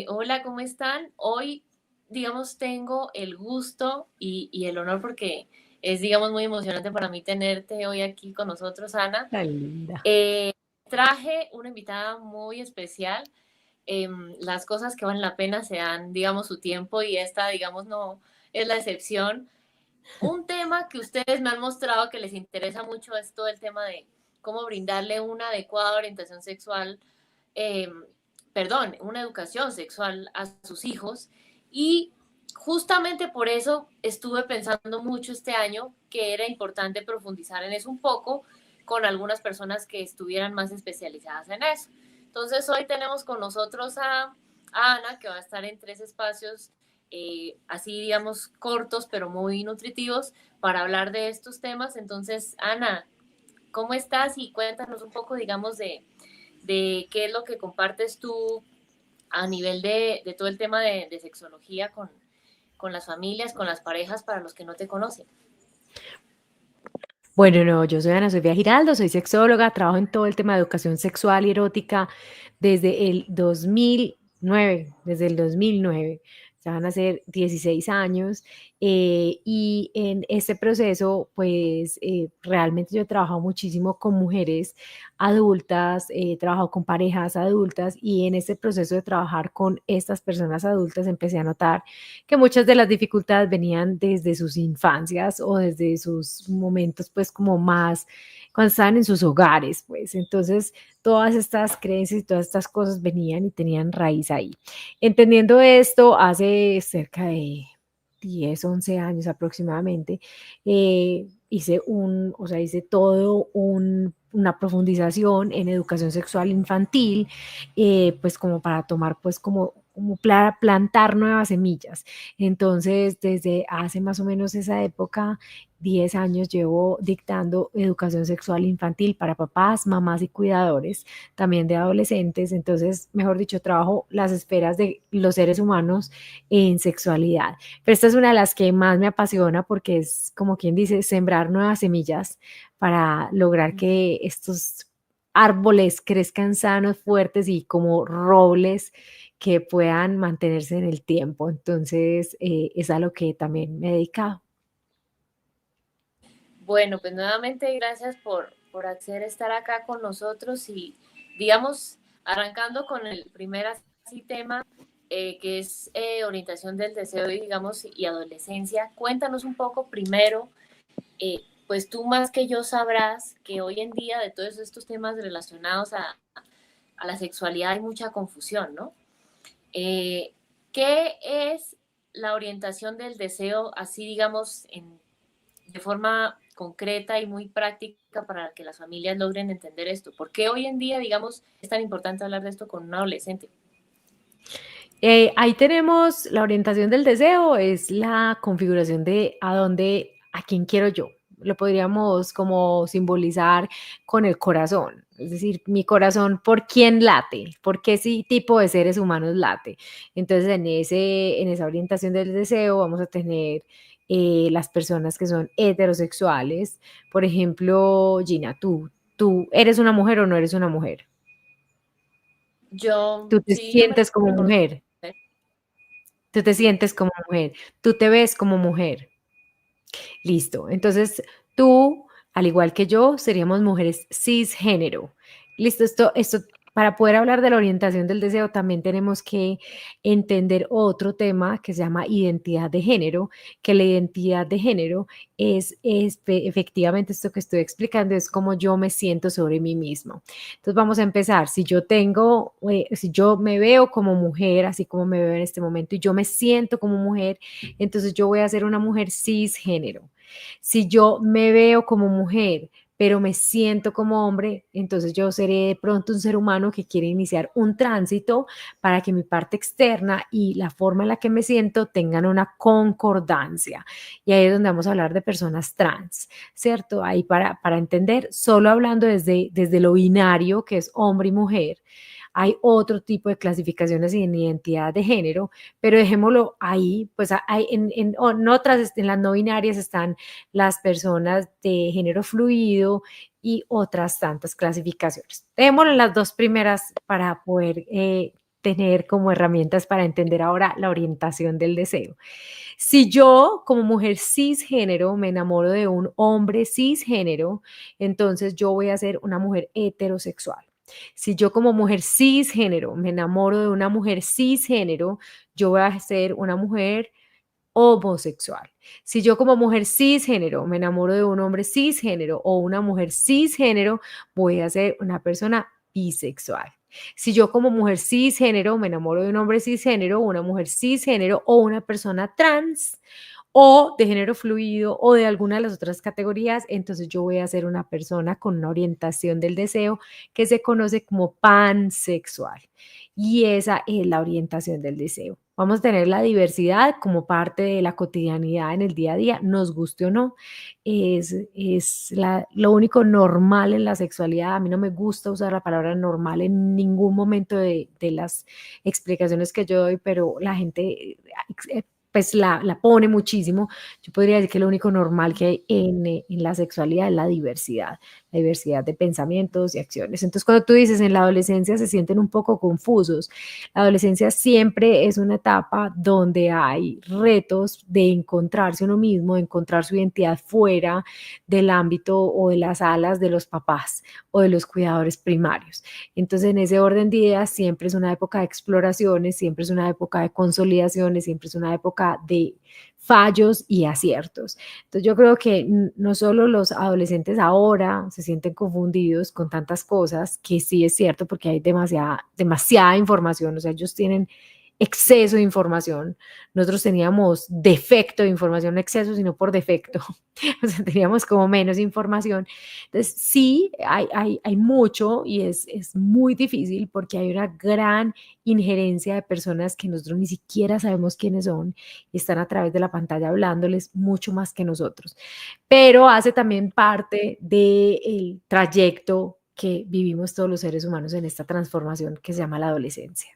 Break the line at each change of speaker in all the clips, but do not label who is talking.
Hola, ¿cómo están? Hoy, digamos, tengo el gusto y el honor porque es, digamos, muy emocionante para mí tenerte hoy aquí con nosotros, Ana.
Tan linda.
Eh, Traje una invitada muy especial. Las cosas que valen la pena se dan, digamos, su tiempo y esta, digamos, no es la excepción. Un tema que ustedes me han mostrado que les interesa mucho es todo el tema de cómo brindarle una adecuada orientación sexual, eh, perdón, una educación sexual a sus hijos. Y justamente por eso estuve pensando mucho este año que era importante profundizar en eso un poco con algunas personas que estuvieran más especializadas en eso. Entonces hoy tenemos con nosotros a Ana, que va a estar en tres espacios así, digamos, cortos, pero muy nutritivos para hablar de estos temas. Entonces, Ana, ¿cómo estás? Y cuéntanos un poco, digamos, de qué es lo que compartes tú a nivel de todo el tema de sexología con las familias, con las parejas, para los que no te conocen.
Bueno, no, yo soy Ana Sofía Giraldo, soy sexóloga, trabajo en todo el tema de educación sexual y erótica desde el 2009, desde el 2009. Ya van a ser 16 años y en este proceso, pues realmente yo he trabajado muchísimo con mujeres adultas, he trabajado con parejas adultas y en este proceso de trabajar con estas personas adultas empecé a notar que muchas de las dificultades venían desde sus infancias o desde sus momentos, pues como más cuando estaban en sus hogares, pues entonces todas estas creencias y todas estas cosas venían y tenían raíz ahí. Entendiendo esto, hace cerca de 10, 11 años aproximadamente, hice todo una profundización en educación sexual infantil, pues como para tomar, pues como plantar nuevas semillas. Entonces, desde hace más o menos esa época, 10 años llevo dictando educación sexual infantil para papás, mamás y cuidadores, también de adolescentes. Entonces, mejor dicho, trabajo las esferas de los seres humanos en sexualidad. Pero esta es una de las que más me apasiona porque es, como quien dice, sembrar nuevas semillas para lograr que estos árboles crezcan sanos, fuertes y como robles que puedan mantenerse en el tiempo. Entonces, es a lo que también me he dedicado.
Bueno, pues nuevamente gracias por acceder a estar acá con nosotros y, digamos, arrancando con el primer así tema, que es orientación del deseo y, digamos, y adolescencia. Cuéntanos un poco primero, pues tú más que yo sabrás que hoy en día de todos estos temas relacionados a la sexualidad hay mucha confusión, ¿no? Eh, ¿Qué es la orientación del deseo, así digamos, de forma concreta y muy práctica para que las familias logren entender esto? ¿Por qué hoy en día, digamos, es tan importante hablar de esto con un adolescente?
Ahí tenemos la orientación del deseo, es la configuración de a dónde, a quién quiero yo. Lo podríamos como simbolizar con el corazón, es decir, mi corazón, ¿por quién late? ¿Por qué sí tipo de seres humanos late? Entonces, en esa orientación del deseo vamos a tener las personas que son heterosexuales. Por ejemplo, Gina, ¿tú eres una mujer o no eres una mujer?
Yo,
¿Tú te
sí, yo me
sientes como
reconozco.
mujer? Tú te
Sí.
sientes como mujer, tú te ves como mujer. Listo. Entonces, tú, al igual que yo, seríamos mujeres cisgénero. Listo, esto, para poder hablar de la orientación del deseo, también tenemos que entender otro tema que se llama identidad de género, que la identidad de género efectivamente esto que estoy explicando, es como yo me siento sobre mí mismo. Entonces, vamos a empezar. Si yo me veo como mujer, así como me veo en este momento, y yo me siento como mujer, entonces yo voy a ser una mujer cisgénero. Si yo me veo como mujer, pero me siento como hombre, entonces yo seré de pronto un ser humano que quiere iniciar un tránsito para que mi parte externa y la forma en la que me siento tengan una concordancia. Y ahí es donde vamos a hablar de personas trans, ¿cierto? Ahí para entender, solo hablando desde lo binario, que es hombre y mujer, hay otro tipo de clasificaciones en identidad de género, pero dejémoslo ahí, pues hay en otras, en las no binarias están las personas de género fluido y otras tantas clasificaciones. Dejémoslo en las dos primeras para poder tener como herramientas para entender ahora la orientación del deseo. Si yo como mujer cisgénero me enamoro de un hombre cisgénero, entonces yo voy a ser una mujer heterosexual. Si yo como mujer cisgénero me enamoro de una mujer cisgénero, yo voy a ser una mujer homosexual. Si yo como mujer cisgénero me enamoro de un hombre cisgénero o una mujer cisgénero, voy a ser una persona bisexual. Si yo como mujer cisgénero me enamoro de un hombre cisgénero, una mujer cisgénero o una persona trans o de género fluido o de alguna de las otras categorías, entonces yo voy a ser una persona con una orientación del deseo que se conoce como pansexual. Y esa es la orientación del deseo. Vamos a tener la diversidad como parte de la cotidianidad en el día a día, nos guste o no. Lo único normal en la sexualidad. A mí no me gusta usar la palabra normal en ningún momento de las explicaciones que yo doy, pero la gente pues la pone muchísimo. Yo podría decir que lo único normal que hay en la sexualidad es la diversidad de pensamientos y acciones. Entonces, cuando tú dices en la adolescencia se sienten un poco confusos, la adolescencia siempre es una etapa donde hay retos de encontrarse uno mismo, de encontrar su identidad fuera del ámbito o de las alas de los papás o de los cuidadores primarios. Entonces, en ese orden de ideas, siempre es una época de exploraciones, siempre es una época de consolidaciones, siempre es una época de fallos y aciertos. Entonces, yo creo que no solo los adolescentes ahora se sienten confundidos con tantas cosas, que sí es cierto porque hay demasiada información, o sea, ellos tienen exceso de información. Nosotros teníamos defecto de información, no exceso, sino por defecto. O sea, teníamos como menos información. Entonces, sí, hay mucho y es muy difícil porque hay una gran injerencia de personas que nosotros ni siquiera sabemos quiénes son y están a través de la pantalla hablándoles mucho más que nosotros. Pero hace también parte del trayecto que vivimos todos los seres humanos en esta transformación que se llama la adolescencia.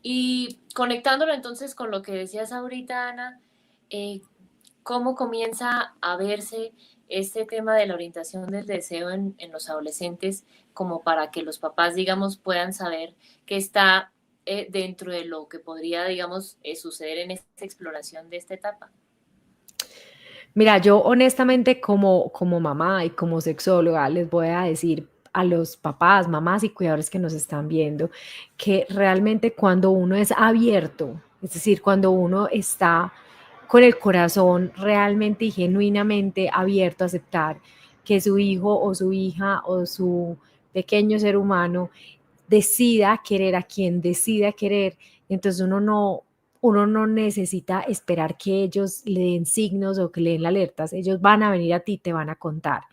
Y conectándolo entonces con lo que decías ahorita, Ana, eh, ¿cómo comienza a verse este tema de la orientación del deseo en los adolescentes como para que los papás, digamos, puedan saber que está dentro de lo que podría, digamos, suceder en esta exploración de esta etapa?
Mira, yo honestamente como mamá y como sexóloga les voy a decir a los papás, mamás y cuidadores que nos están viendo, que realmente cuando uno es abierto, es decir, cuando uno está con el corazón realmente y genuinamente abierto a aceptar que su hijo o su hija o su pequeño ser humano decida querer a quien decida querer, entonces uno no necesita esperar que ellos le den signos o que le den alertas, ellos van a venir a ti, te van a contar.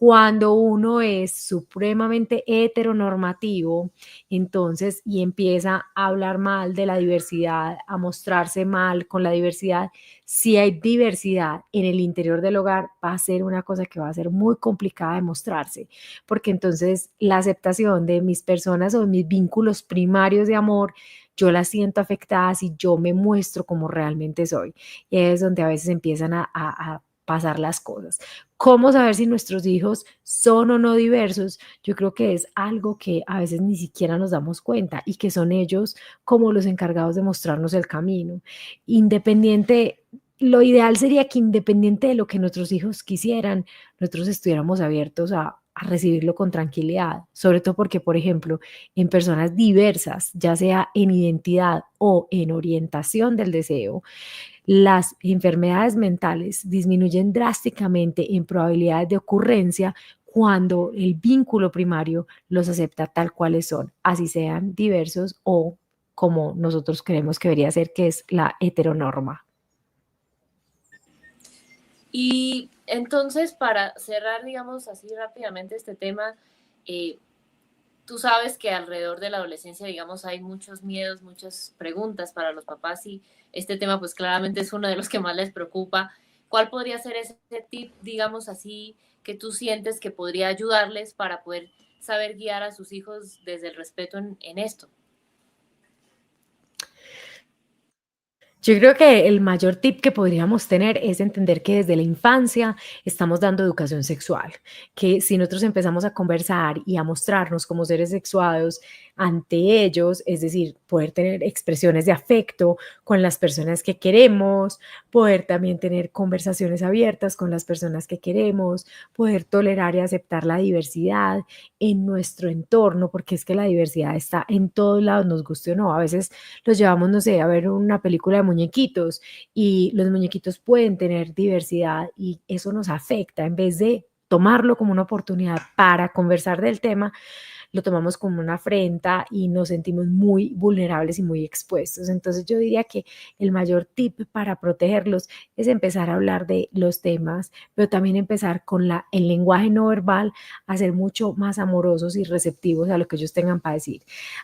Cuando uno es supremamente heteronormativo, entonces, y empieza a hablar mal de la diversidad, a mostrarse mal con la diversidad, si hay diversidad en el interior del hogar, va a ser una cosa que va a ser muy complicada de mostrarse, porque entonces la aceptación de mis personas o de mis vínculos primarios de amor yo las siento afectadas y yo me muestro como realmente soy. Y es donde a veces empiezan a pasar las cosas. ¿Cómo saber si nuestros hijos son o no diversos? Yo creo que es algo que a veces ni siquiera nos damos cuenta y que son ellos como los encargados de mostrarnos el camino. Independiente, lo ideal sería que independiente de lo que nuestros hijos quisieran, nosotros estuviéramos abiertos a recibirlo con tranquilidad, sobre todo porque, por ejemplo, en personas diversas, ya sea en identidad o en orientación del deseo, las enfermedades mentales disminuyen drásticamente en probabilidades de ocurrencia cuando el vínculo primario los acepta tal cuales son, así sean diversos o como nosotros creemos que debería ser, que es la heteronorma.
Y entonces, para cerrar, digamos, así rápidamente este tema, eh, tú sabes que alrededor de la adolescencia, digamos, hay muchos miedos, muchas preguntas para los papás y este tema pues claramente es uno de los que más les preocupa. ¿Cuál podría ser ese tip, digamos así, que tú sientes que podría ayudarles para poder saber guiar a sus hijos desde el respeto en esto?
Yo creo que el mayor tip que podríamos tener es entender que desde la infancia estamos dando educación sexual, que si nosotros empezamos a conversar y a mostrarnos como seres sexuados ante ellos, es decir, poder tener expresiones de afecto con las personas que queremos, poder también tener conversaciones abiertas con las personas que queremos, poder tolerar y aceptar la diversidad en nuestro entorno, porque es que la diversidad está en todos lados, nos guste o no. A veces los llevamos, no sé, a ver una película de muñequitos y los muñequitos pueden tener diversidad y eso nos afecta. En vez de tomarlo como una oportunidad para conversar del tema, lo tomamos como una afrenta y nos sentimos muy vulnerables y muy expuestos. Entonces yo diría que el mayor tip para protegerlos es empezar a hablar de los temas, pero también empezar con el lenguaje no verbal, a ser mucho más amorosos y receptivos a lo que ellos tengan para decir.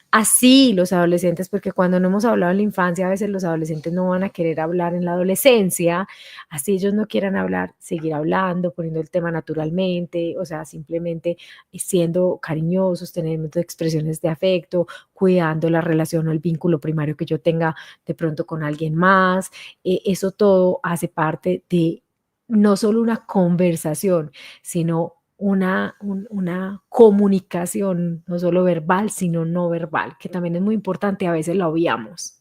Así los adolescentes, porque cuando no hemos hablado en la infancia, a veces los adolescentes no van a querer hablar en la adolescencia, así ellos no quieran hablar, seguir hablando, poniendo el tema naturalmente, o sea, simplemente siendo cariñosos, teniendo expresiones de afecto, cuidando la relación o el vínculo primario que yo tenga de pronto con alguien más. Eso todo hace parte de no solo una conversación, sino una comunicación, no solo verbal, sino no verbal, que también es muy importante, a veces la obviamos.